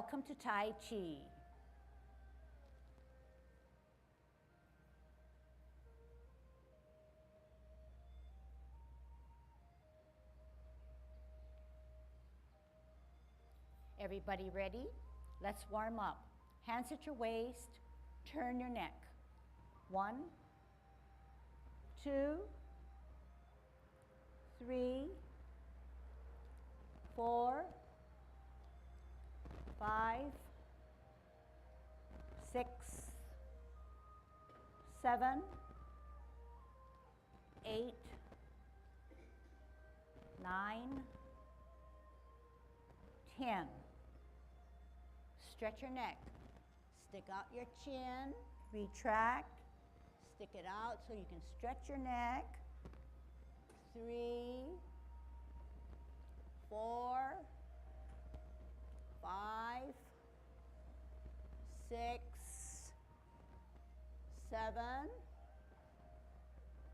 Welcome to Tai Chi. Everybody ready? Let's warm up. Hands at your waist, turn your neck. 1, 2, 3, 4, 5, 6, 7, 8, 9, 10. Stretch your neck. Stick out your chin, retract, stick it out so you can stretch your neck. 3, 4, 5, 6, 7,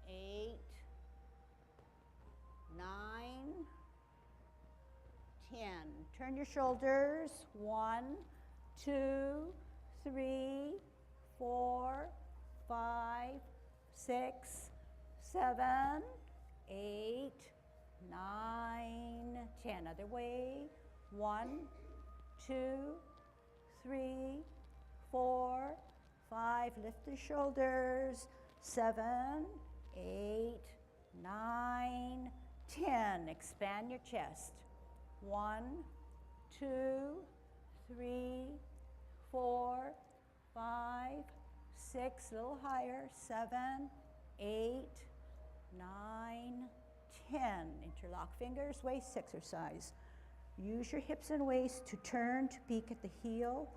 8, 9, 10. Turn your shoulders. 1, 2, 3, 4, 5, 6, 7, 8, 9, 10. Other way. 1, 2, 3, 4, 5. Lift the shoulders. 7, 8, 9, 10. Expand your chest. 1, 2, 3, 4, 5, 6. A little higher. 7, 8, 9, 10. Interlock fingers. Waist exercise. Use your hips and waist to turn to peek at the heel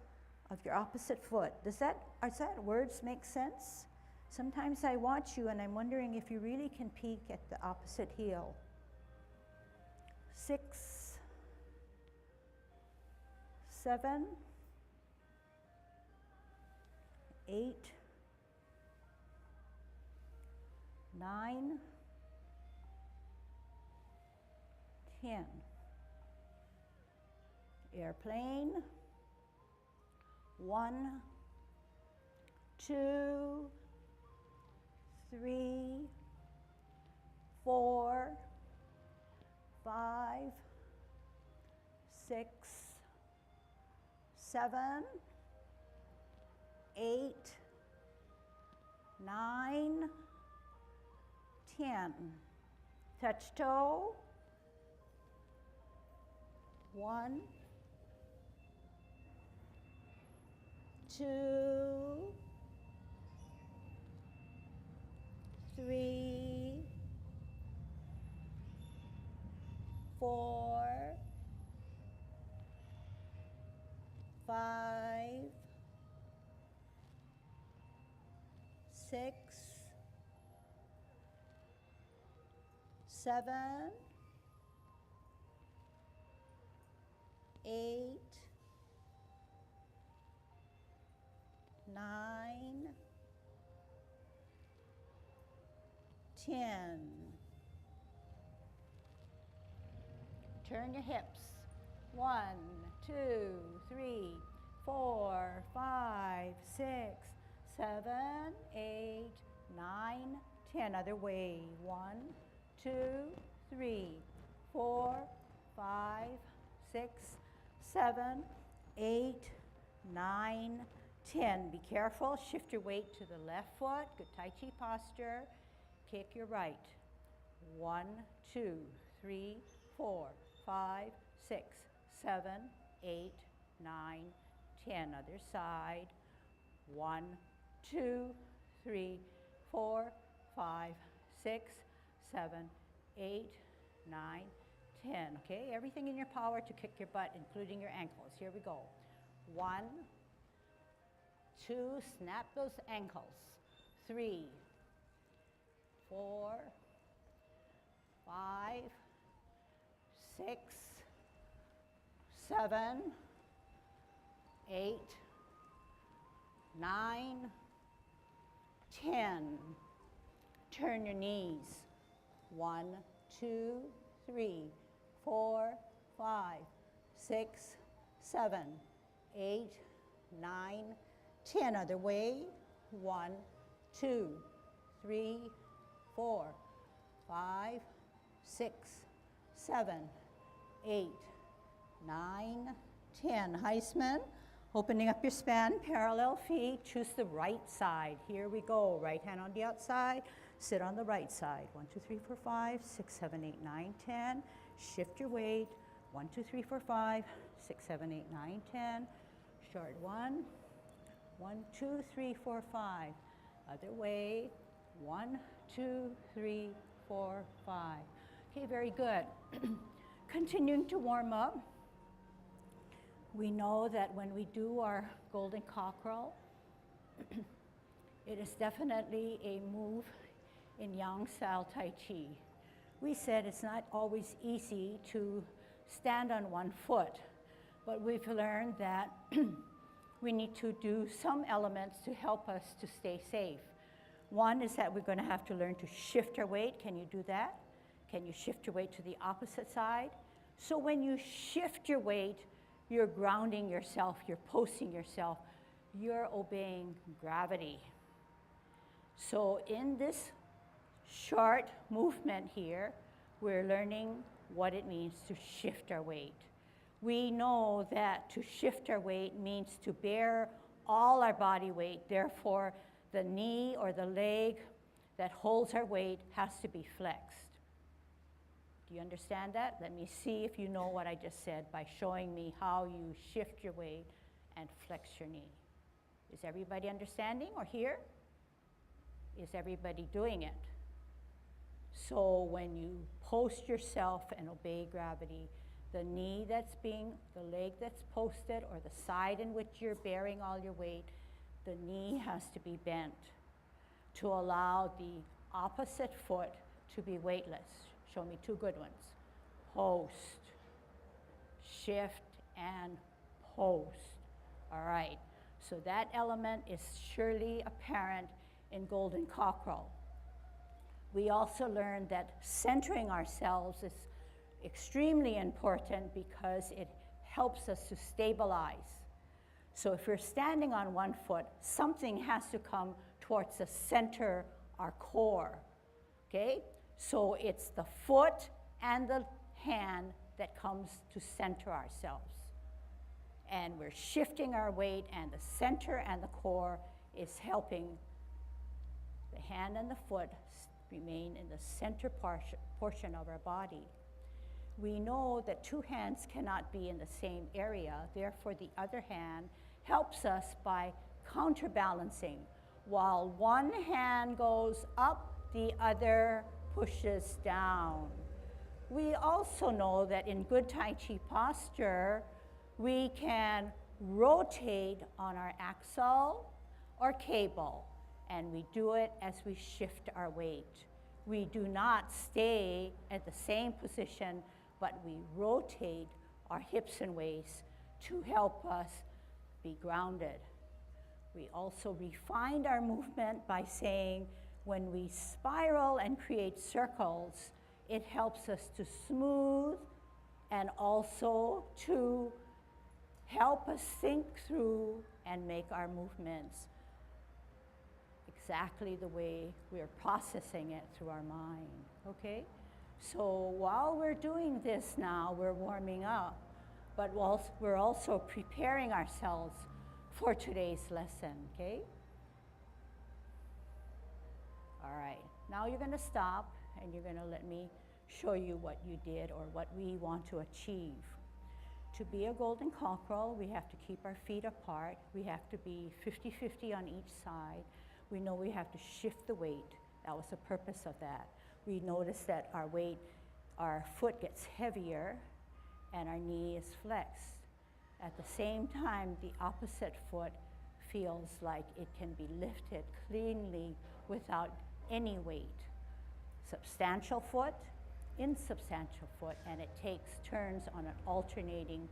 of your opposite foot. Does that words make sense? Sometimes I watch you and I'm wondering if you really can peek at the opposite heel. 6, 7, 8, 9, 10. Airplane. 1, 2, 3, 4, 5, 6, 7, 8, 9, 10. Touch toe. 1, 2, 3, 4, 5, 6, 7, 8, 9, 10. Turn your hips. 1, 2, 3, 4, 5, 6, 7, 8, 9, 10. Other way. 1, 2, 3, 4, 5, 6, 7, 8, 9, 10. Be careful. Shift your weight to the left foot. Good Tai Chi posture. Kick your right. 1, 2, 3, 4, 5, 6, 7, 8, 9, 10. Other side. 1, 2, 3, 4, 5, 6, 7, 8, 9, 10. Okay, everything in your power to kick your butt, including your ankles. Here we go. 1, 2, snap those ankles. 3, 4, 5, 6, 7, 8, 9, 10. Turn your knees. 1, 2, 3, 4, 5, 6, 7, 8, 9, 10. Other way. 1, 2, 3, 4, 5, 6, 7, 8, 9, 10. Heisman, opening up your span, parallel feet, choose the right side. Here we go, right hand on the outside, sit on the right side. 1, 2, 3, 4, 5, 6, 7, 8, 9, 10. Shift your weight. 1, 2, 3, 4, 5, 6, 7, 8, 9, 10. Short 1, 1, 2, 3, 4, 5. Other way. 1, 2, 3, 4, 5. Okay, very good. Continuing to warm up. We know that when we do our golden cockerel, it is definitely a move in Yang style Tai Chi. We said it's not always easy to stand on one foot, but we've learned that we need to do some elements to help us to stay safe. One is that we're going to have to learn to shift our weight. Can you do that? Can you shift your weight to the opposite side? So when you shift your weight, you're grounding yourself, you're posting yourself, you're obeying gravity. So in this short movement here, we're learning what it means to shift our weight. We know that to shift our weight means to bear all our body weight. Therefore, the knee or the leg that holds our weight has to be flexed. Do you understand that? Let me see if you know what I just said by showing me how you shift your weight and flex your knee. Is everybody understanding or here? Is everybody doing it? So when you post yourself and obey gravity, the knee that's the leg that's posted or the side in which you're bearing all your weight, the knee has to be bent to allow the opposite foot to be weightless. Show me two good ones. Post, shift, and post. All right, so that element is surely apparent in golden cockerel. We also learned that centering ourselves is extremely important because it helps us to stabilize. So if we're standing on one foot, something has to come towards the center, our core, okay? So it's the foot and the hand that comes to center ourselves. And we're shifting our weight, and the center and the core is helping the hand and the foot remain in the center portion of our body. We know that two hands cannot be in the same area, therefore the other hand helps us by counterbalancing. While one hand goes up, the other pushes down. We also know that in good Tai Chi posture, we can rotate on our axle or cable, and we do it as we shift our weight. We do not stay at the same position, but we rotate our hips and waist to help us be grounded. We also refined our movement by saying when we spiral and create circles, it helps us to smooth and also to help us think through and make our movements exactly the way we're processing it through our mind, okay? So while we're doing this now, we're warming up, but we're also preparing ourselves for today's lesson, okay? All right, now you're gonna stop and you're gonna let me show you what you did or what we want to achieve. To be a golden cockerel, we have to keep our feet apart. We have to be 50-50 on each side. We know we have to shift the weight. That was the purpose of that. We notice that our foot gets heavier and our knee is flexed. At the same time, the opposite foot feels like it can be lifted cleanly without any weight. Substantial foot, insubstantial foot, and it takes turns on an alternating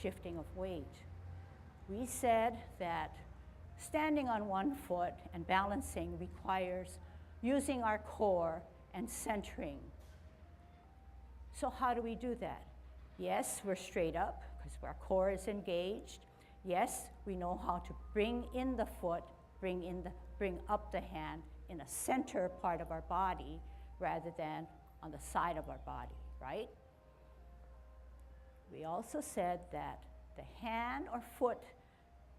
shifting of weight. We said that standing on one foot and balancing requires using our core and centering. So how do we do that? Yes, we're straight up because our core is engaged. Yes, we know how to bring in the foot, bring up the hand in a center part of our body rather than on the side of our body, right? We also said that the hand or foot,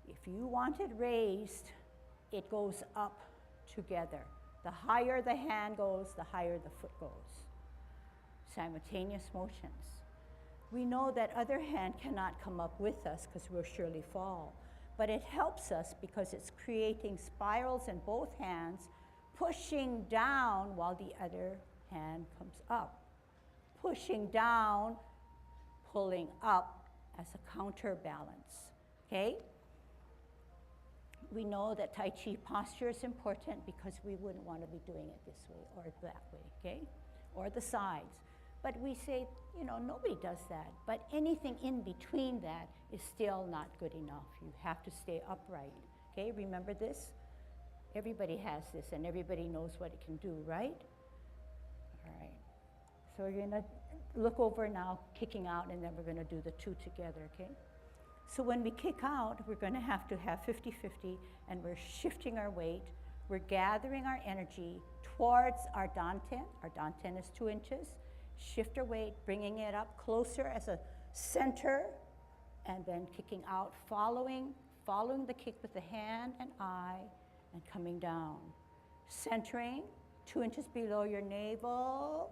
if you want it raised, it goes up together. The higher the hand goes, the higher the foot goes. Simultaneous motions. We know that other hand cannot come up with us because we'll surely fall. But it helps us because it's creating spirals in both hands, pushing down while the other hand comes up. Pushing down, pulling up as a counterbalance, okay? We know that Tai Chi posture is important because we wouldn't want to be doing it this way or that way, okay? Or the sides. But we say, you know, nobody does that. But anything in between that is still not good enough. You have to stay upright, okay? Remember this? Everybody has this and everybody knows what it can do, right? All right. So we're gonna look over now, kicking out, and then we're gonna do the two together, okay? So when we kick out, we're gonna have to have 50-50, and we're shifting our weight. We're gathering our energy towards our danten. Our danten is 2 inches. Shift our weight, bringing it up closer as a center, and then kicking out, following the kick with the hand and eye, and coming down. Centering, 2 inches below your navel.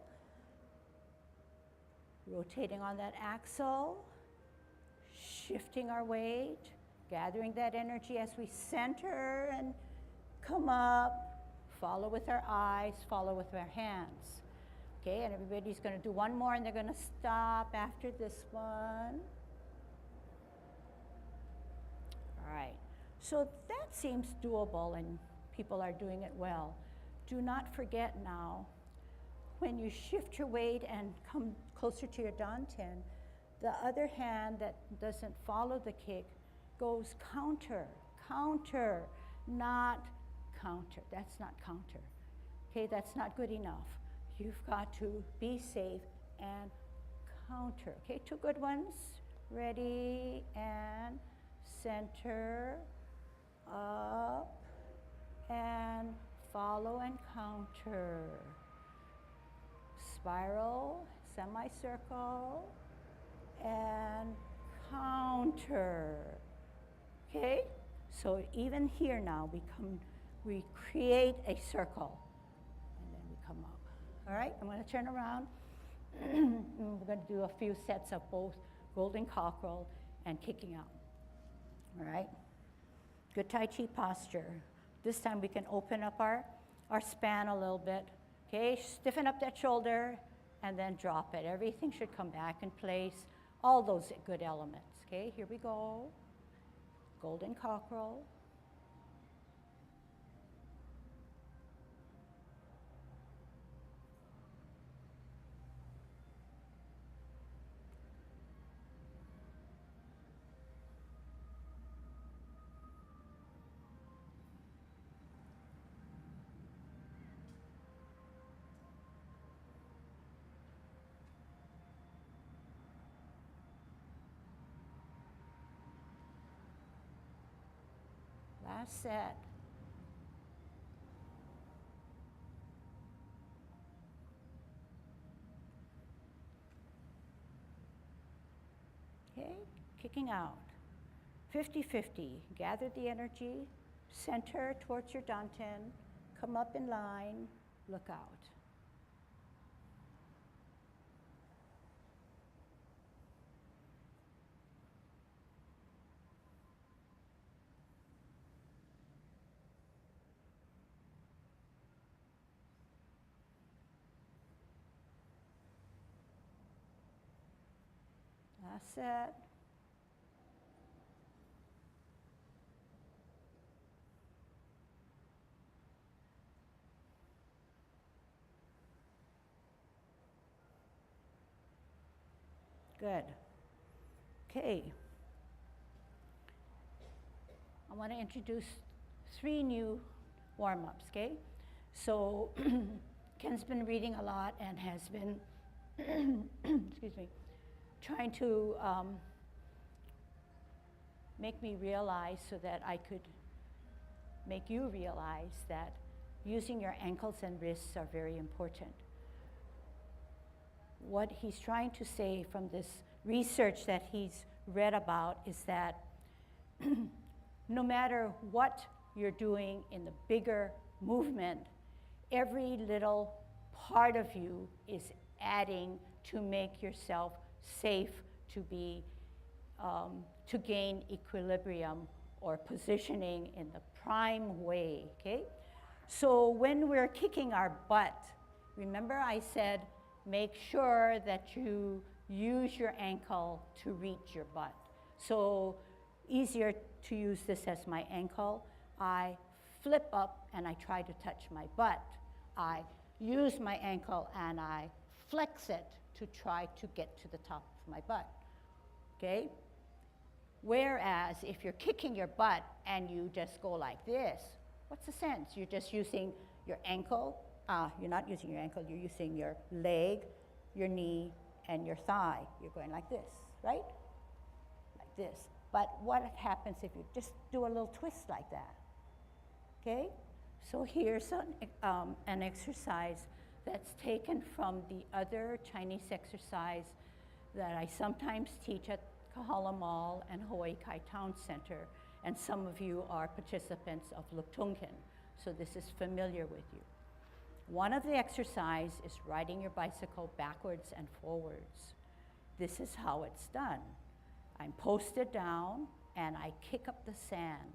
Rotating on that axle. Shifting our weight, gathering that energy as we center and come up, follow with our eyes, follow with our hands. Okay, and everybody's gonna do one more and they're gonna stop after this one. All right, so that seems doable and people are doing it well. Do not forget now, when you shift your weight and come closer to your danten, the other hand that doesn't follow the kick goes counter, not counter. That's not counter. Okay, that's not good enough. You've got to be safe and counter. Okay, 2 good ones. Ready, and center, up, and follow and counter. Spiral, semicircle, and counter. Okay? So even here now, we create a circle, and then we come up. All right, I'm gonna turn around. And we're gonna do a few sets of both golden cockerel and kicking out. All right? Good Tai Chi posture. This time we can open up our span a little bit. Okay, stiffen up that shoulder, and then drop it. Everything should come back in place. All those good elements, okay? Here we go. Golden cockerel. Last set. Okay, kicking out. 50-50. Gather the energy, center towards your danten, come up in line, look out. Last set. Good. Okay. I want to introduce 3 new warm-ups, okay? So Ken's been reading a lot and has been, excuse me, trying to make me realize so that I could make you realize that using your ankles and wrists are very important. What he's trying to say from this research that he's read about is that no matter what you're doing in the bigger movement, every little part of you is adding to make yourself safe to be, to gain equilibrium or positioning in the prime way, okay? So when we're kicking our butt, remember I said, make sure that you use your ankle to reach your butt. So easier to use this as my ankle. I flip up and I try to touch my butt. I use my ankle and I flex it to try to get to the top of my butt, okay? Whereas if you're kicking your butt and you just go like this, what's the sense? You're just using your ankle. You're not using your ankle, you're using your leg, your knee, and your thigh. You're going like this, right? Like this. But what happens if you just do a little twist like that? Okay? So here's an exercise that's taken from the other Chinese exercise that I sometimes teach at Kahala Mall and Hawaii Kai Town Center, and some of you are participants of Luktunken, so this is familiar with you. One of the exercise is riding your bicycle backwards and forwards. This is how it's done. I'm posted down and I kick up the sand.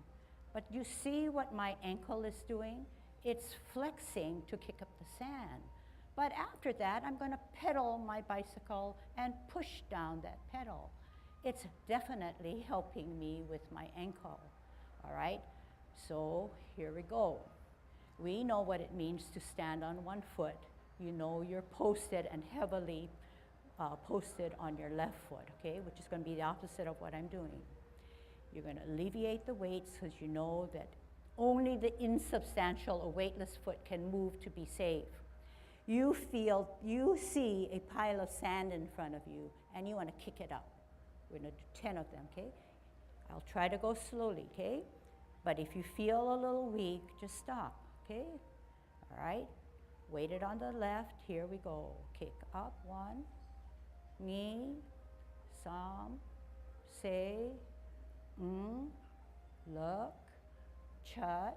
But you see what my ankle is doing? It's flexing to kick up the sand. But after that, I'm going to pedal my bicycle and push down that pedal. It's definitely helping me with my ankle, all right? So here we go. We know what it means to stand on one foot. You know you're posted and heavily posted on your left foot, okay? Which is going to be the opposite of what I'm doing. You're going to alleviate the weights because you know that only the insubstantial or weightless foot can move to be safe. You see a pile of sand in front of you and you want to kick it up. We're going to do 10 of them, okay? I'll try to go slowly, okay? But if you feel a little weak, just stop, okay? All right? Weight it on the left. Here we go. Kick up. 1. Ni, sam, se, look, chut,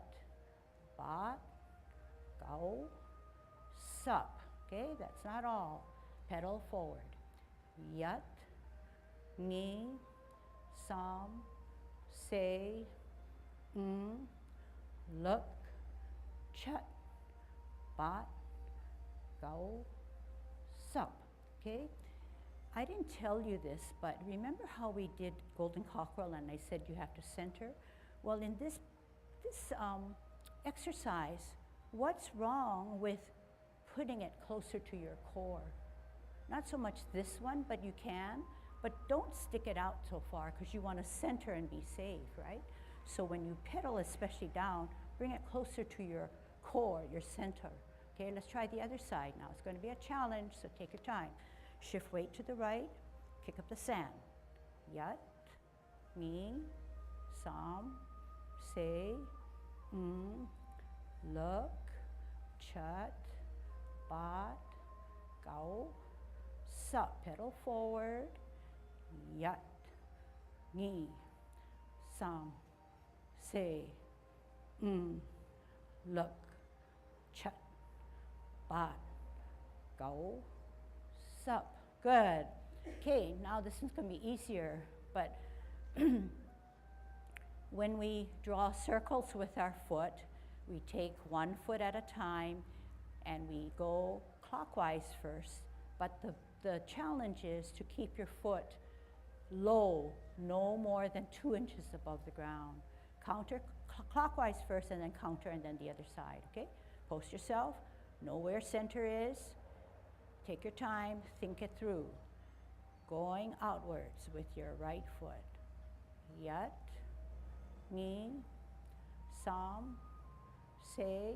bat, go, sup. Okay? That's not all. Pedal forward. Yat, ni, sam, se, look, chut, bat, go, sup. Okay? I didn't tell you this, but remember how we did Golden Cockerel and I said you have to center? Well, in this exercise, what's wrong with putting it closer to your core? Not so much this one, but you can, but don't stick it out so far because you want to center and be safe, right? So when you pedal, especially down, bring it closer to your core, your center. Okay, let's try the other side now. It's going to be a challenge, so take your time. Shift weight to the right, kick up the sand. Yat, ni, sam, se, look, chut, bat, go, sup. Pedal forward. Yat, ni, sam, se, look, chut, bat, go, sup. Good. Okay, now this one's going to be easier, but when we draw circles with our foot, we take one foot at a time and we go clockwise first, but the challenge is to keep your foot low, no more than 2 inches above the ground. Counter clockwise first and then counter and then the other side, okay? Post yourself, know where center is, take your time, think it through. Going outwards with your right foot. Yat, ni, sam, se,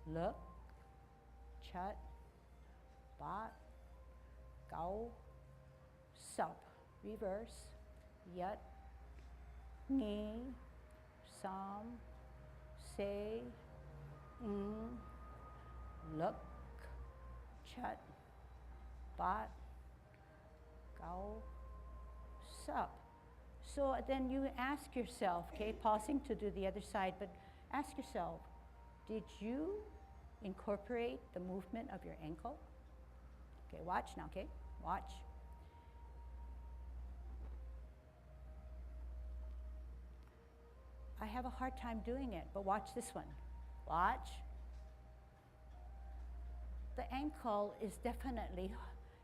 look, chut, bat, go, sup. Reverse. yat, ni, sam, se, look, chat, bat, gao, sup. So then you ask yourself, okay, pausing to do the other side, but ask yourself, did you incorporate the movement of your ankle? Okay, watch now, okay? Watch. I have a hard time doing it, but watch this one. Watch. The ankle is definitely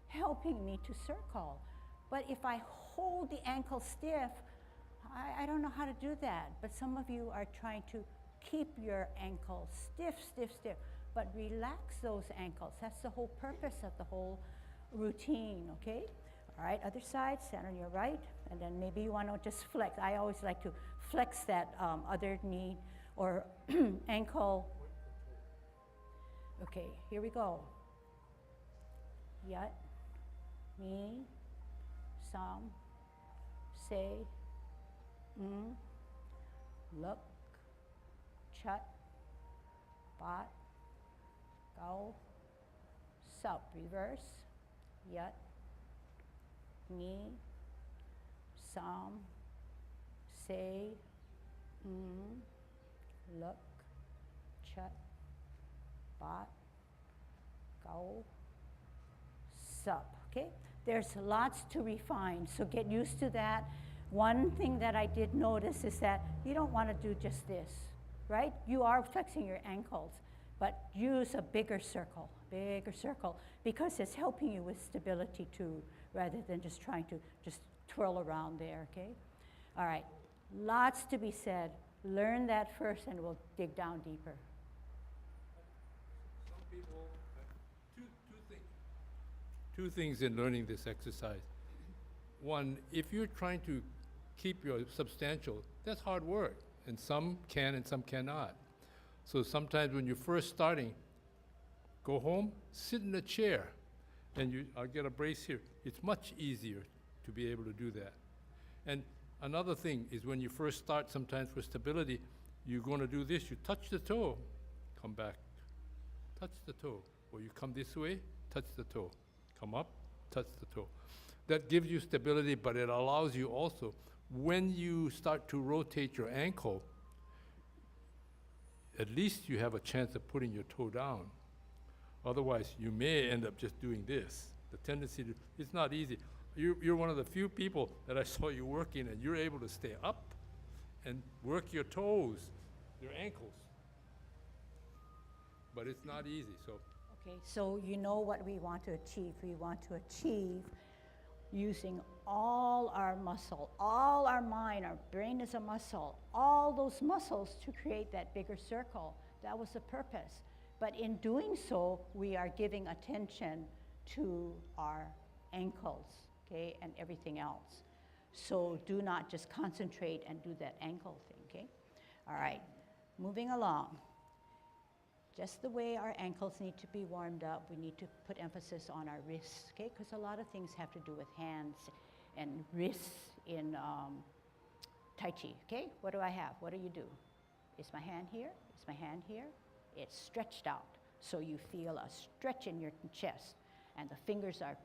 helping me to circle. But if I hold the ankle stiff, I don't know how to do that. But some of you are trying to keep your ankle stiff, stiff, stiff. But relax those ankles. That's the whole purpose of the whole routine, okay? All right, other side, stand on your right, and then maybe you want to just flex. I always like to flex that other knee or ankle. Okay, here we go. Yat, ni, sam, se, look, chat, bat, gao, sup. Reverse. Yat, ni, sam, se, look, chat, bat, gao, sup. Okay? There's lots to refine, so get used to that. One thing that I did notice is that you don't want to do just this, right? You are flexing your ankles, but use a bigger circle, because it's helping you with stability too, rather than just trying to just twirl around there, okay? All right, lots to be said. Learn that first and we'll dig down deeper. Some people, two things in learning this exercise. One, if you're trying to keep your substantial, that's hard work, and some can and some cannot. So sometimes when you're first starting, go home, sit in a chair, and I'll get a brace here. It's much easier to be able to do that. And another thing is when you first start, sometimes for stability, you're going to do this. You touch the toe, come back, touch the toe. Or you come this way, touch the toe. Come up, touch the toe. That gives you stability, but it allows you also, when you start to rotate your ankle, at least you have a chance of putting your toe down. Otherwise, you may end up just doing this. The tendency to, it's not easy. You're one of the few people that I saw you working, and you're able to stay up and work your toes, your ankles. But it's not easy, so. Okay, so you know what we want to achieve. We want to achieve using all our muscle, all our mind, our brain is a muscle, all those muscles to create that bigger circle. That was the purpose. But in doing so, we are giving attention to our ankles, okay, and everything else. So do not just concentrate and do that ankle thing, okay? All right, moving along. Just the way our ankles need to be warmed up, we need to put emphasis on our wrists, okay? Because a lot of things have to do with hands and wrists in Tai Chi, okay? What do I have? What do you do? Is my hand here? Is my hand here? It's stretched out. So you feel a stretch in your chest. And the fingers are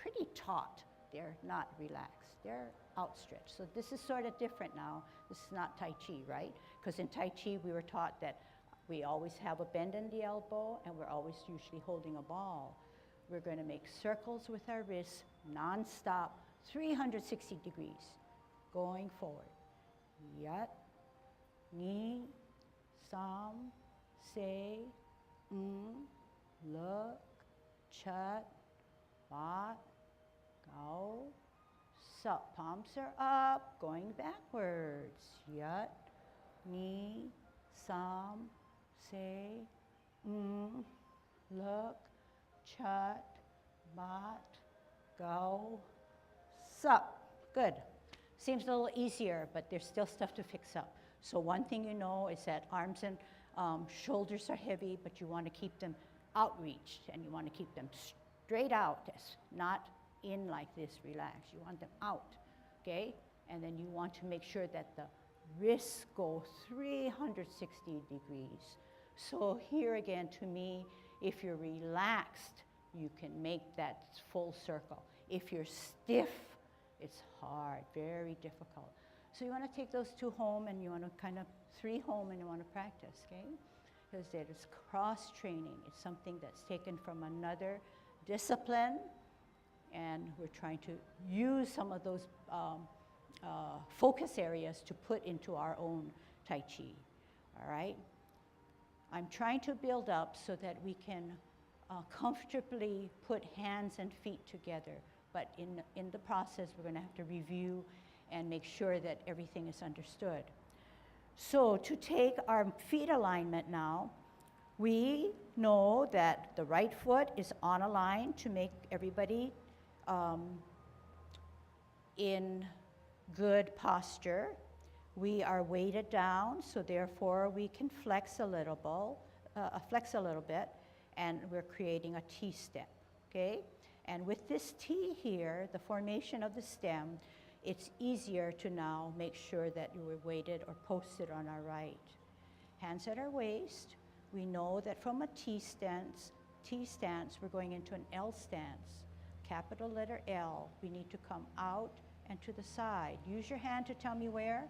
pretty taut. They're not relaxed. They're outstretched. So this is sort of different now. This is not Tai Chi, right? Because in Tai Chi, we were taught that we always have a bend in the elbow, and we're always usually holding a ball. We're going to make circles with our wrists, nonstop, 360 degrees, going forward. Yat, ni, sam, se, look, chat, bat, gao, sup. Palms are up, going backwards. Yat, ni, sam, se, look, chat, bat, gao, sup. Good. Seems a little easier, but there's still stuff to fix up. So one thing you know is that arms and shoulders are heavy, but you want to keep them outreached, and you want to keep them straight out, not in like this, relaxed. You want them out, okay? And then you want to make sure that the wrists go 360 degrees. So here again, to me, if you're relaxed, you can make that full circle. If you're stiff, it's hard, very difficult. So you want to take those 2 home, and you want to kind of 3 home, and you want to practice, okay? Because it is cross-training. It's something that's taken from another discipline, and we're trying to use some of those focus areas to put into our own Tai Chi, all right? I'm trying to build up so that we can comfortably put hands and feet together, but in the process, we're going to have to review and make sure that everything is understood. So to take our feet alignment now, we know that the right foot is on a line to make everybody in good posture. We are weighted down, so therefore we can flex a little bit, and we're creating a T step, okay? And with this T here, the formation of the stem, it's easier to now make sure that you were weighted or posted on our right. Hands at our waist. We know that from a T stance, we're going into an L stance. Capital letter L. We need to come out and to the side. Use your hand to tell me where.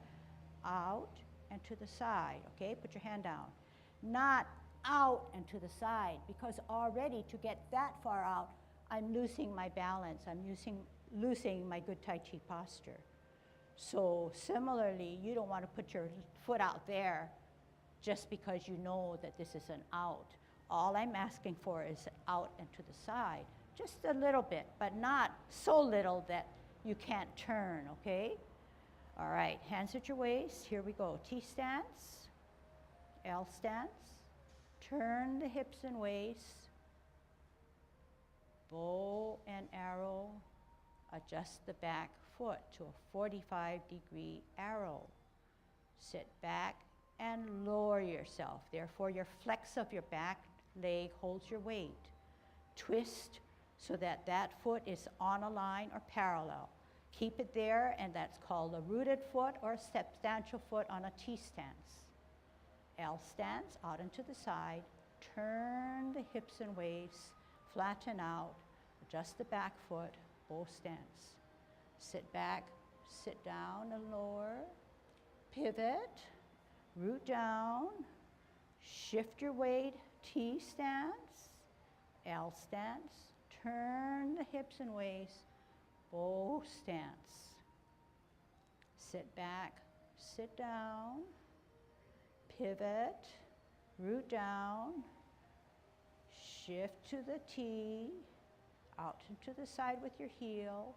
Out and to the side, okay? Put your hand down. Not out and to the side, because already to get that far out, I'm losing my balance. I'm losing my good Tai Chi posture. So similarly, you don't want to put your foot out there just because you know that this is an out. All I'm asking for is out and to the side, just a little bit, but not so little that you can't turn, okay? All right, hands at your waist. Here we go. T stance, L stance. Turn the hips and waist. Bow and arrow. Adjust the back foot to a 45-degree arrow. Sit back and lower yourself. Therefore, your flex of your back leg holds your weight. Twist so that that foot is on a line or parallel. Keep it there, and that's called a rooted foot or a substantial foot on a T stance. L stance, out and to the side. Turn the hips and waist, flatten out, adjust the back foot, bow stance. Sit back, sit down and lower. Pivot, root down, shift your weight, T stance, L stance. Turn the hips and waist, bow stance. Sit back, sit down, pivot, root down, shift to the T, out and to the side with your heel.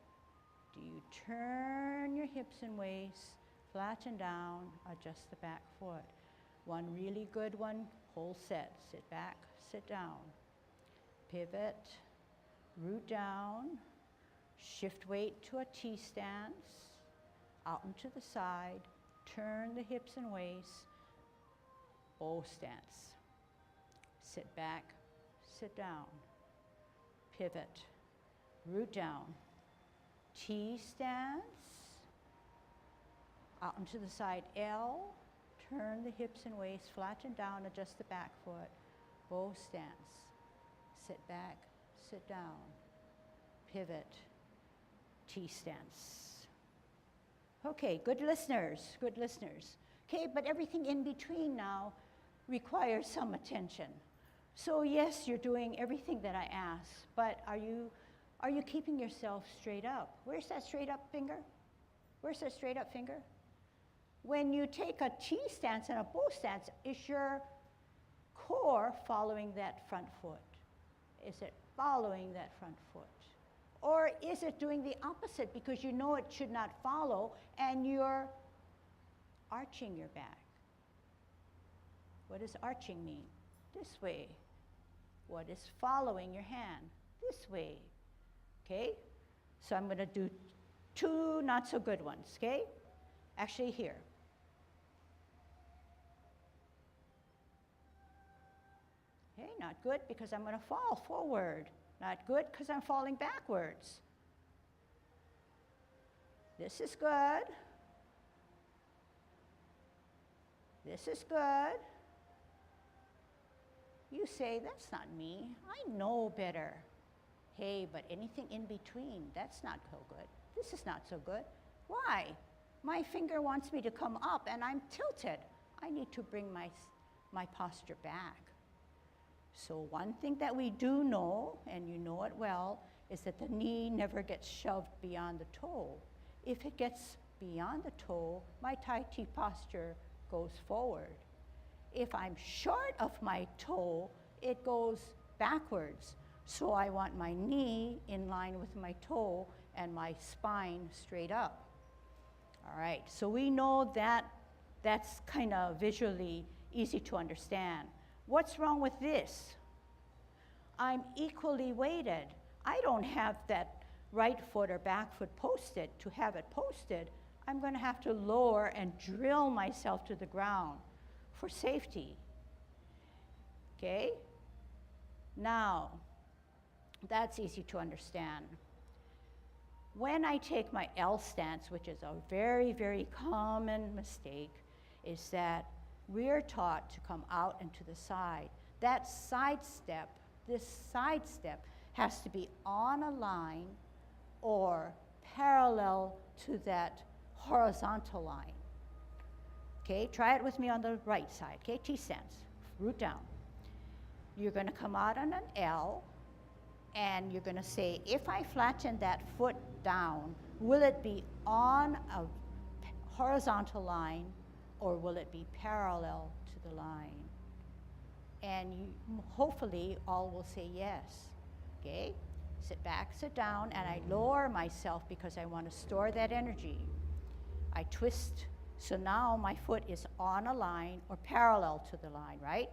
Do you turn your hips and waist, flatten down, adjust the back foot. One really good one, whole set. Sit back, sit down, pivot, root down, shift weight to a T stance, out and to the side, turn the hips and waist, bow stance. Sit back, sit down, pivot, root down, T stance, out and to the side, L, turn the hips and waist, flatten down, adjust the back foot, bow stance. Sit back, sit down, pivot, T stance. Okay, good listeners, good listeners. Okay, but everything in between now requires some attention. So yes, you're doing everything that I asked, but are you keeping yourself straight up? Where's that straight up finger? Where's that straight up finger? When you take a T stance and a bow stance, is your core following that front foot? Is it following that front foot? Or is it doing the opposite because you know it should not follow and you're arching your back? What does arching mean? This way. What is following your hand? This way. Okay? So I'm going to do 2 not so good ones, okay? Actually here. Okay, not good because I'm going to fall forward. Not good because I'm falling backwards. This is good. This is good. You say, that's not me. I know better. Hey, but anything in between, that's not so good. This is not so good. Why? My finger wants me to come up and I'm tilted. I need to bring my posture back. So one thing that we do know, and you know it well, is that the knee never gets shoved beyond the toe. If it gets beyond the toe, my Tai Chi posture goes forward. If I'm short of my toe, it goes backwards. So I want my knee in line with my toe and my spine straight up. All right, so we know that that's kind of visually easy to understand. What's wrong with this? I'm equally weighted. I don't have that right foot or back foot posted. To have it posted, I'm going to have to lower and drill myself to the ground for safety. Okay? Now, that's easy to understand. When I take my L stance, which is a very, very common mistake, is that we're taught to come out and to the side. That side step, this side step, has to be on a line or parallel to that horizontal line. Okay, try it with me on the right side. Okay, T stance, root down. You're going to come out on an L, and you're going to say, if I flatten that foot down, will it be on a horizontal line or will it be parallel to the line? And you, hopefully all will say yes. Okay? Sit back, sit down, and I lower myself because I want to store that energy. I twist, so now my foot is on a line or parallel to the line, right?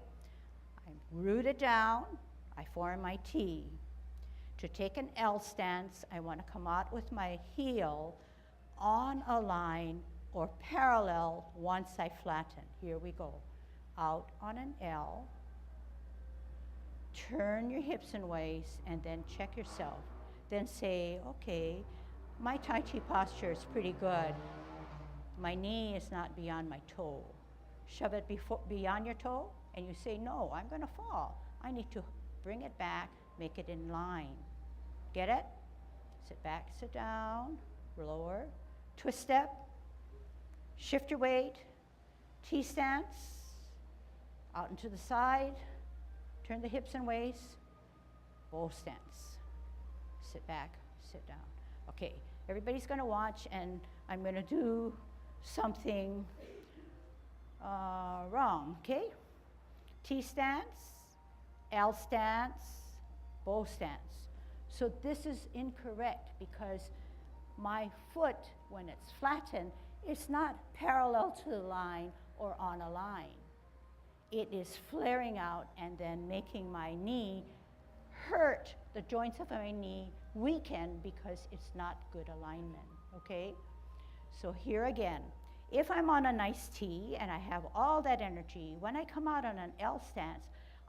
I'm rooted down, I form my T. To take an L stance, I want to come out with my heel on a line or parallel once I flatten. Here we go. Out on an L, turn your hips and waist, and then check yourself. Then say, okay, my Tai Chi posture is pretty good. My knee is not beyond my toe. Shove it beyond your toe, and you say, no, I'm going to fall. I need to bring it back, make it in line. Get it? Sit back, sit down, lower, twist step, shift your weight, T stance, out and to the side, turn the hips and waist, bow stance. Sit back, sit down. Okay, everybody's going to watch, and I'm going to do something wrong, okay? T stance, L stance, bow stance. So this is incorrect because my foot, when it's flattened, it's not parallel to the line or on a line. It is flaring out and then making my knee hurt, the joints of my knee weaken because it's not good alignment, okay? So here again, if I'm on a nice T and I have all that energy, when I come out on an L stance,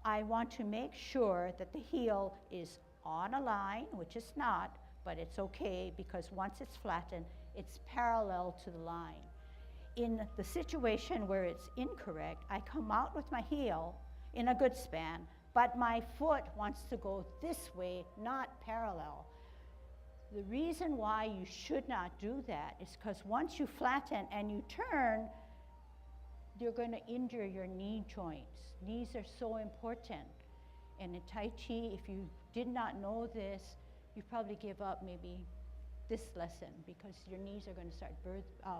I want to make sure that the heel is on a line, which it's not, but it's okay because once it's flattened, it's parallel to the line. In the situation where it's incorrect, I come out with my heel in a good span, but my foot wants to go this way, not parallel. The reason why you should not do that is because once you flatten and you turn, you're going to injure your knee joints. Knees are so important. And in Tai Chi, if you did not know this, you probably give up maybe this lesson because your knees are going to start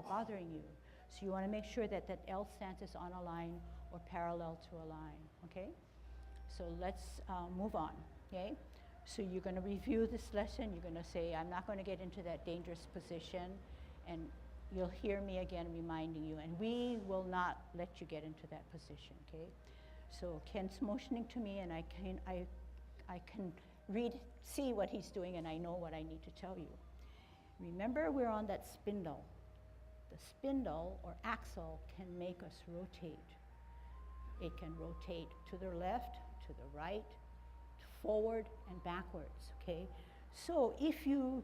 bothering you. So you want to make sure that that L stance is on a line or parallel to a line, okay? So let's move on, okay? So you're going to review this lesson. You're going to say, I'm not going to get into that dangerous position, and you'll hear me again reminding you, and we will not let you get into that position, okay? So Ken's motioning to me, and I can see what he's doing, and I know what I need to tell you. Remember, we're on that spindle. The spindle or axle can make us rotate. It can rotate to the left, to the right, forward, and backwards, okay? So if you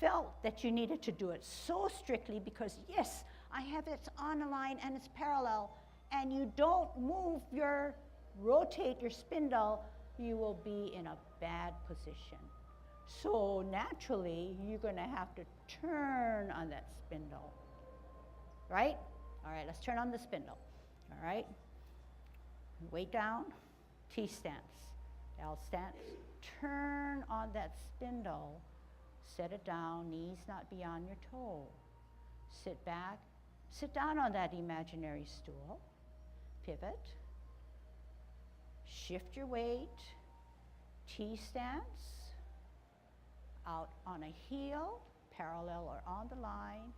felt that you needed to do it so strictly because, yes, I have it on a line and it's parallel, and you don't rotate your spindle, you will be in a bad position. So naturally, you're going to have to turn on that spindle, right? All right, let's turn on the spindle, all right? Weight down, T stance, L stance. Turn on that spindle, set it down, knees not beyond your toe. Sit back, sit down on that imaginary stool, pivot, shift your weight, T stance, out on a heel, parallel or on the line,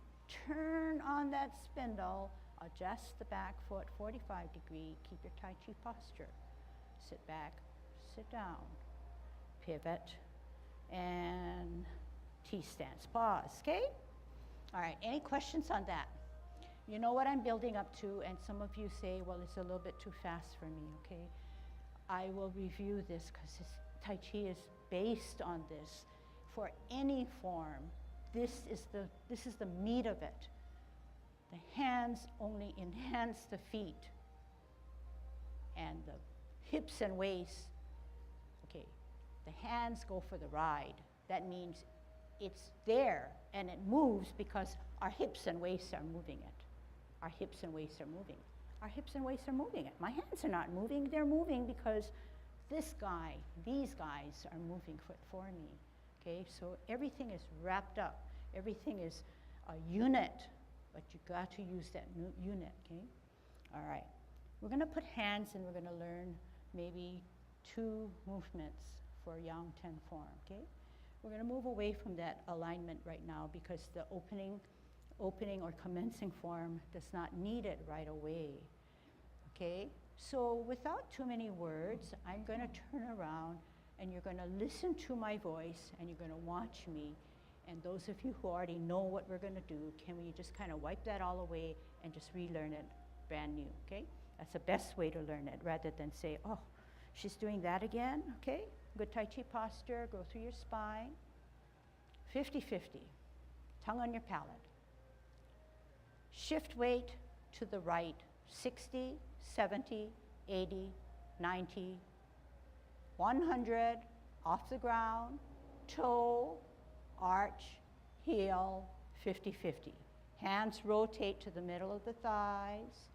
turn on that spindle, adjust the back foot 45 degree, keep your Tai Chi posture. Sit back, sit down, pivot, and T stance, pause, okay? All right, any questions on that? You know what I'm building up to, and some of you say, well, it's a little bit too fast for me, okay? I will review this because Tai Chi is based on this. For any form, this is the meat of it. The hands only enhance the feet, and the hips and waist, okay, the hands go for the ride. That means it's there and it moves because our hips and waists are moving it. Our hips and waists are moving. Our hips and waists are moving it. My hands are not moving, they're moving because this guy, these guys are moving for me. Okay, so everything is wrapped up. Everything is a unit, but you got to use that unit, okay? All right, we're gonna put hands and we're gonna learn maybe 2 movements for Yang Ten form, okay? We're gonna move away from that alignment right now because the opening or commencing form does not need it right away, okay? So without too many words, I'm gonna turn around and you're going to listen to my voice and you're going to watch me. And those of you who already know what we're going to do, can we just kind of wipe that all away and just relearn it brand new, okay? That's the best way to learn it rather than say, oh, she's doing that again, okay? Good Tai Chi posture, go through your spine. 50-50, tongue on your palate. Shift weight to the right, 60, 70, 80, 90, 100, off the ground, toe, arch, heel, 50-50. Hands rotate to the middle of the thighs.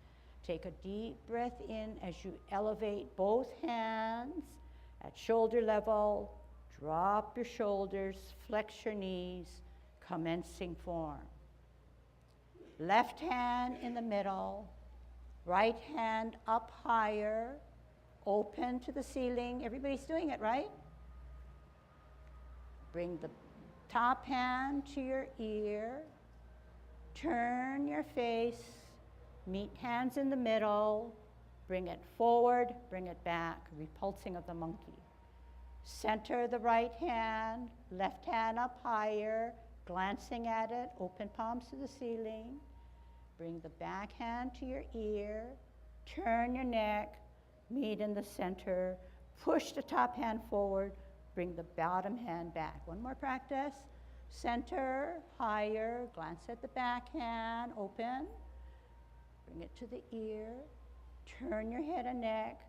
Take a deep breath in as you elevate both hands at shoulder level. Drop your shoulders, flex your knees, commencing form. Left hand in the middle, right hand up higher, open to the ceiling. Everybody's doing it, right? Bring the top hand to your ear. Turn your face. Meet hands in the middle. Bring it forward, bring it back. Repulsing of the monkey. Center the right hand. Left hand up higher. Glancing at it. Open palms to the ceiling. Bring the back hand to your ear. Turn your neck. Meet in the center, push the top hand forward, bring the bottom hand back. One more practice. Center, higher, glance at the back hand, open, bring it to the ear, turn your head and neck,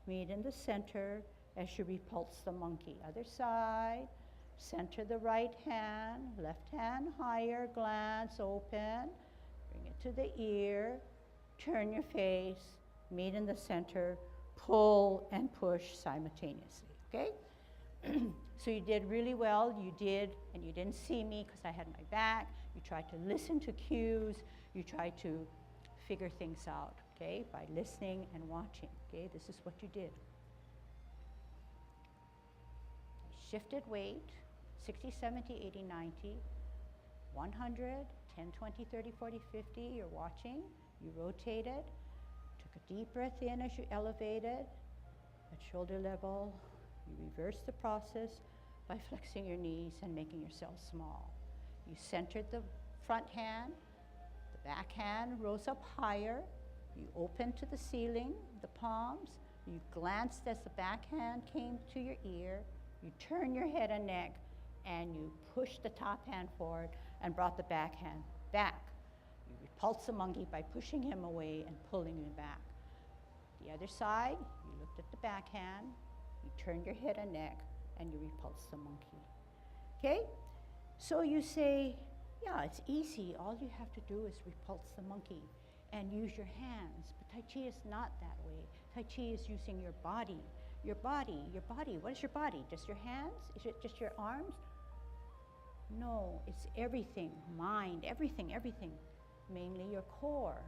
meet in the center as you repulse the monkey. Other side, center the right hand, left hand higher, glance, open, bring it to the ear, turn your face, meet in the center, pull and push simultaneously, okay? So you did really well. You did, and you didn't see me because I had my back. You tried to listen to cues. You tried to figure things out, okay, by listening and watching, okay? This is what you did. Shifted weight, 60, 70, 80, 90, 100, 10, 20, 30, 40, 50. You're watching. You rotated. Took a deep breath in as you elevated at shoulder level. You reverse the process by flexing your knees and making yourself small. You centered the front hand, the back hand rose up higher. You opened to the ceiling, the palms. You glanced as the back hand came to your ear. You turn your head and neck, and you push the top hand forward and brought the back hand back. You repulse the monkey by pushing him away and pulling him back. The other side, you looked at the backhand, you turned your head and neck, and you repulse the monkey. Okay? So you say, yeah, it's easy. All you have to do is repulse the monkey and use your hands. But Tai Chi is not that way. Tai Chi is using your body. Your body, your body. What is your body? Just your hands? Is it just your arms? No, it's everything. Mind, everything, everything. Mainly your core.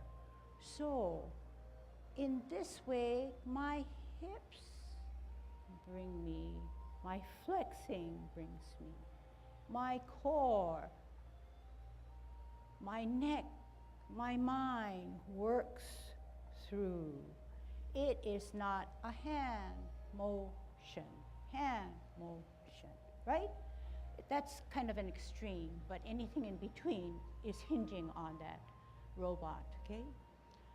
So, in this way, my hips bring me, my flexing brings me, my core, my neck, my mind works through. It is not a hand motion, right? That's kind of an extreme, but anything in between is hinging on that robot, okay?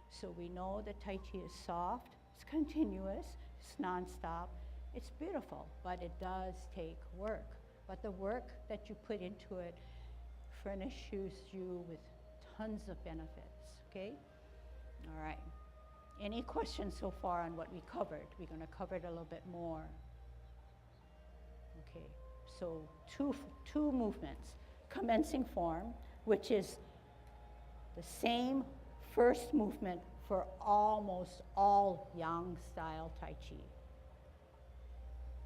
So we know that Tai Chi is soft, it's continuous, it's nonstop, it's beautiful, but it does take work. But the work that you put into it furnishes you with tons of benefits, okay? All right. Any questions so far on what we covered? We're going to cover it a little bit more. Okay, so two movements. Commencing form, which is the same first movement for almost all Yang style Tai Chi.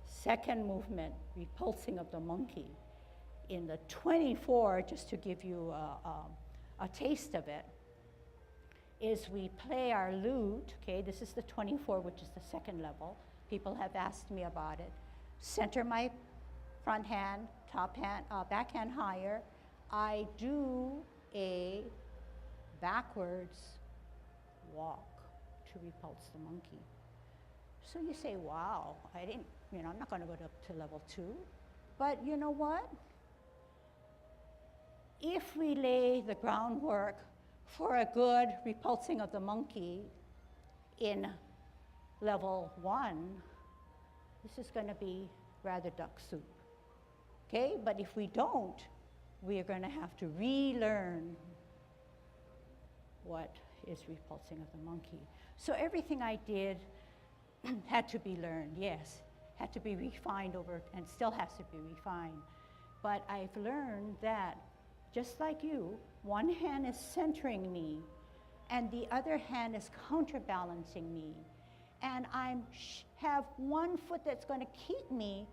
Second movement, repulsing of the monkey. In the 24, just to give you a taste of it, is we play our lute, okay, this is the 24, which is the second level. People have asked me about it. Center my front hand, top hand, back hand higher. I do a backwards walk to repulse the monkey. So you say, wow, I didn't, I'm not gonna go up to level 2. But you know what? If we lay the groundwork for a good repulsing of the monkey in level 1, this is gonna be rather duck soup, okay? But if we don't, we are gonna have to relearn what is repulsing of the monkey. So everything I did had to be learned, yes, had to be refined over, and still has to be refined. But I've learned that, just like you, one hand is centering me, and the other hand is counterbalancing me. And I have one foot that's going to keep me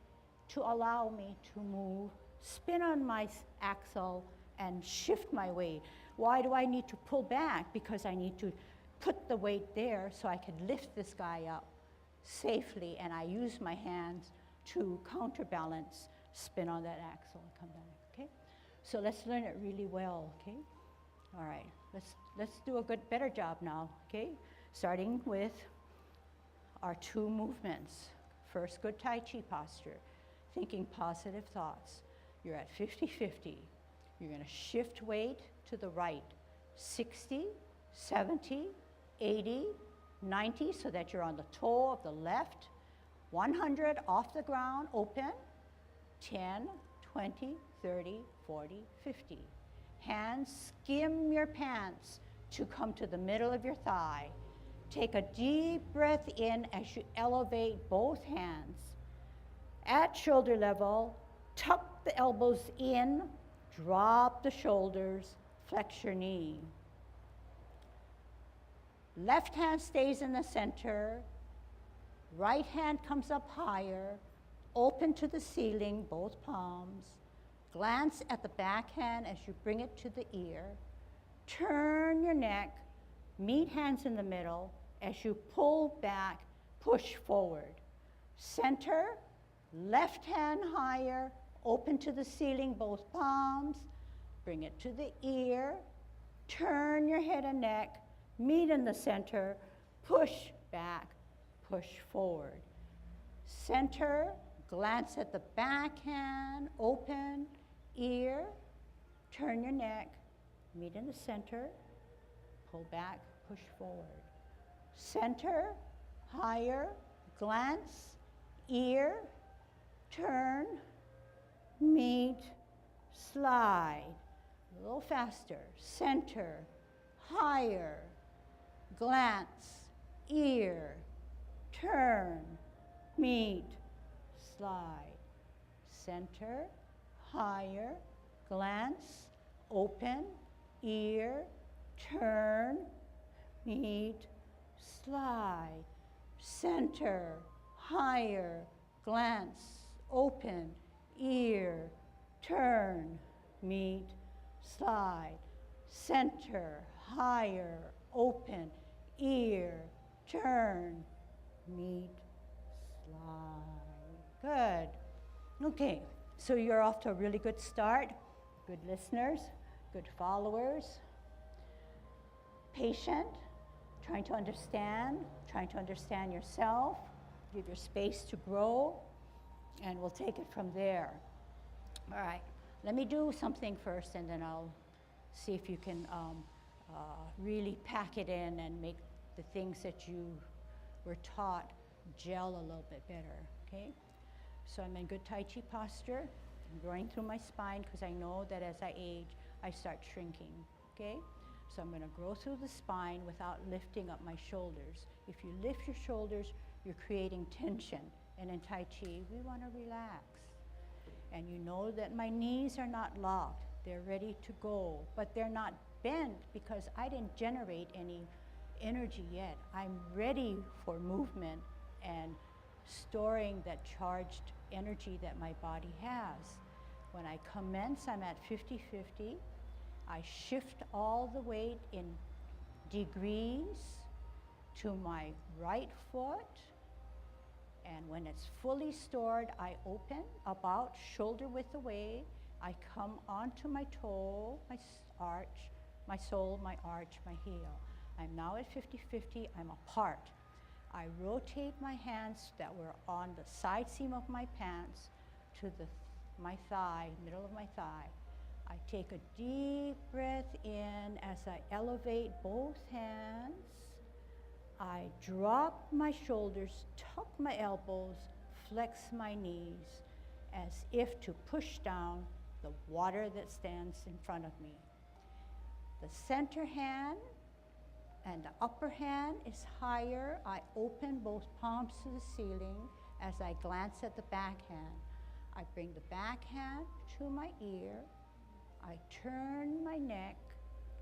to allow me to move, spin on my axle, and shift my weight. Why do I need to pull back? Because I need to put the weight there so I can lift this guy up safely, and I use my hands to counterbalance, spin on that axle, and come down, okay? So let's learn it really well, okay? All right, let's do a better job now, okay? Starting with our 2 movements. First, good Tai Chi posture, thinking positive thoughts. You're at 50-50. You're gonna shift weight to the right, 60, 70, 80, 90, so that you're on the toe of the left, 100 off the ground, open, 10, 20, 30, 40, 50. Hands skim your pants to come to the middle of your thigh. Take a deep breath in as you elevate both hands. At shoulder level, tuck the elbows in, drop the shoulders, flex your knee. Left hand stays in the center, right hand comes up higher, open to the ceiling, both palms. Glance at the back hand as you bring it to the ear. Turn your neck, meet hands in the middle. As you pull back, push forward. Center, left hand higher, open to the ceiling, both palms. Bring it to the ear. Turn your head and neck, meet in the center, push back, push forward. Center, glance at the back hand, open, ear, turn your neck, meet in the center, pull back, push forward. Center, higher, glance, ear, turn, meet, slide. A little faster. Center, higher, glance, ear, turn, meet, slide, center, higher, glance, open, ear, turn, meet, slide, center, higher, glance, open, ear, turn, meet, slide, center, higher, open, ear, turn, meet, slide. Good. Okay, so you're off to a really good start. Good listeners, good followers, patient, trying to understand yourself, give your space to grow, and we'll take it from there. All right, let me do something first, and then I'll see if you can really pack it in and make the things that you were taught gel a little bit better, okay? So I'm in good Tai Chi posture. I'm growing through my spine because I know that as I age, I start shrinking, okay? So I'm going to grow through the spine without lifting up my shoulders. If you lift your shoulders, you're creating tension. And in Tai Chi, we want to relax. And you know that my knees are not locked. They're ready to go, but they're not bent because I didn't generate any energy yet. I'm ready for movement and storing that charged energy that my body has. When I commence, I'm at 50-50. I shift all the weight in degrees to my right foot, and when it's fully stored, I open about shoulder width away. I come onto my toe, my arch, my sole, my arch, my heel. I'm now at 50-50, I'm apart. I rotate my hands that were on the side seam of my pants to my thigh, middle of my thigh. I take a deep breath in as I elevate both hands. I drop my shoulders, tuck my elbows, flex my knees, as if to push down the water that stands in front of me. The center hand and the upper hand is higher. I open both palms to the ceiling as I glance at the backhand. I bring the backhand to my ear. I turn my neck.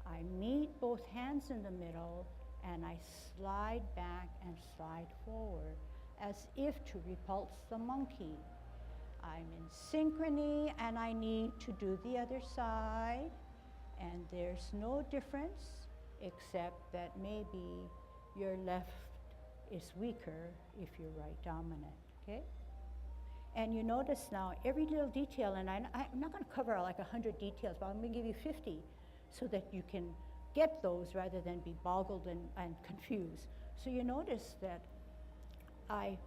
I meet both hands in the middle, and I slide back and slide forward as if to repulse the monkey. I'm in synchrony, and I need to do the other side, and there's no difference except that maybe your left is weaker if you're right dominant, okay? And you notice now every little detail, and I'm not going to cover like 100 details, but I'm going to give you 50 so that you can get those rather than be boggled and confused. So you notice that I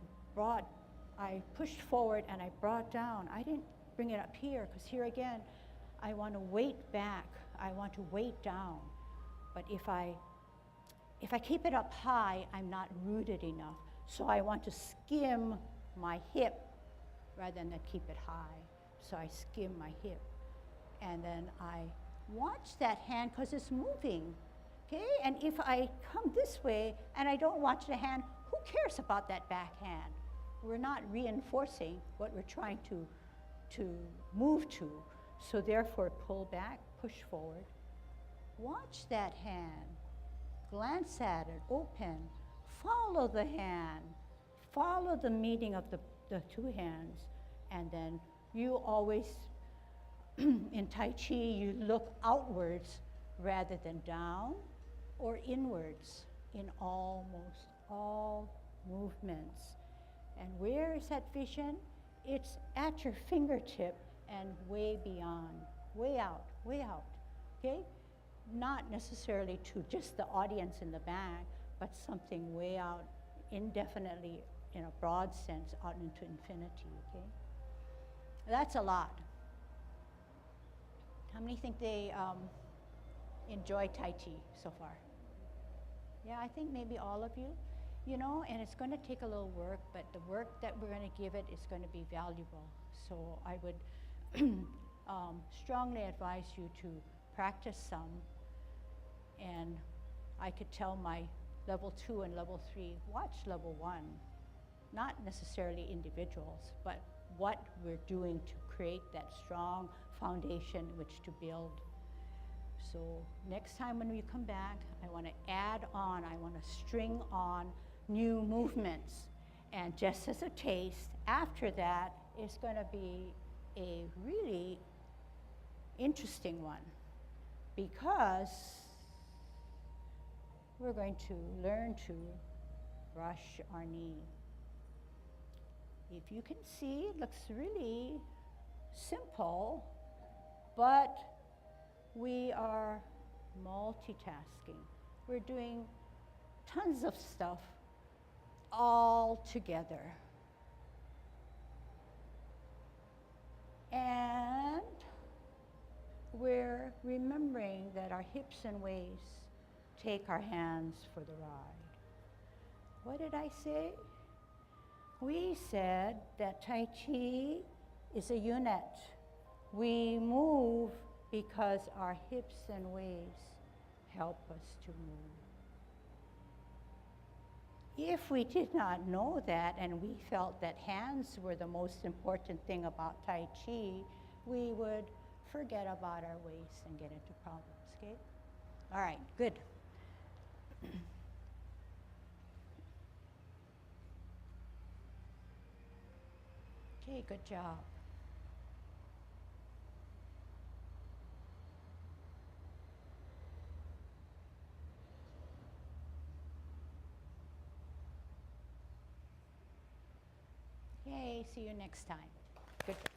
pushed forward and I brought down. I didn't bring it up here because here again, I want to weight back. I want to weight down. But if I keep it up high, I'm not rooted enough. So I want to skim my hip rather than keep it high. So I skim my hip. And then I watch that hand because it's moving, okay? And if I come this way and I don't watch the hand, who cares about that back hand? We're not reinforcing what we're trying to move to. So therefore, pull back, push forward. Watch that hand. Glance at it, open. Follow the hand. Follow the meeting of the two hands. And then you always, in Tai Chi, you look outwards rather than down or inwards in almost all movements. And where is that vision? It's at your fingertip and way beyond, way out, okay? Not necessarily to just the audience in the back, but something way out indefinitely in a broad sense out into infinity, okay? That's a lot. How many think they enjoy Tai Chi so far? Yeah, I think maybe all of you. You know, and it's going to take a little work, but the work that we're going to give it is going to be valuable. So I would strongly advise you to practice some and I could tell my level 2 and level 3, watch level 1, not necessarily individuals, but what we're doing to create that strong foundation which to build. So next time when we come back, I want to add on, I want to string on new movements. And just as a taste, after that, it's going to be a really interesting one, because we're going to learn to brush our knee. If you can see, it looks really simple, but we are multitasking. We're doing tons of stuff all together. And we're remembering that our hips and waists take our hands for the ride. What did I say? We said that Tai Chi is a unit. We move because our hips and waists help us to move. If we did not know that and we felt that hands were the most important thing about Tai Chi, we would forget about our waists and get into problems, okay? All right, good. Okay, good job. Yay, see you next time. Good job.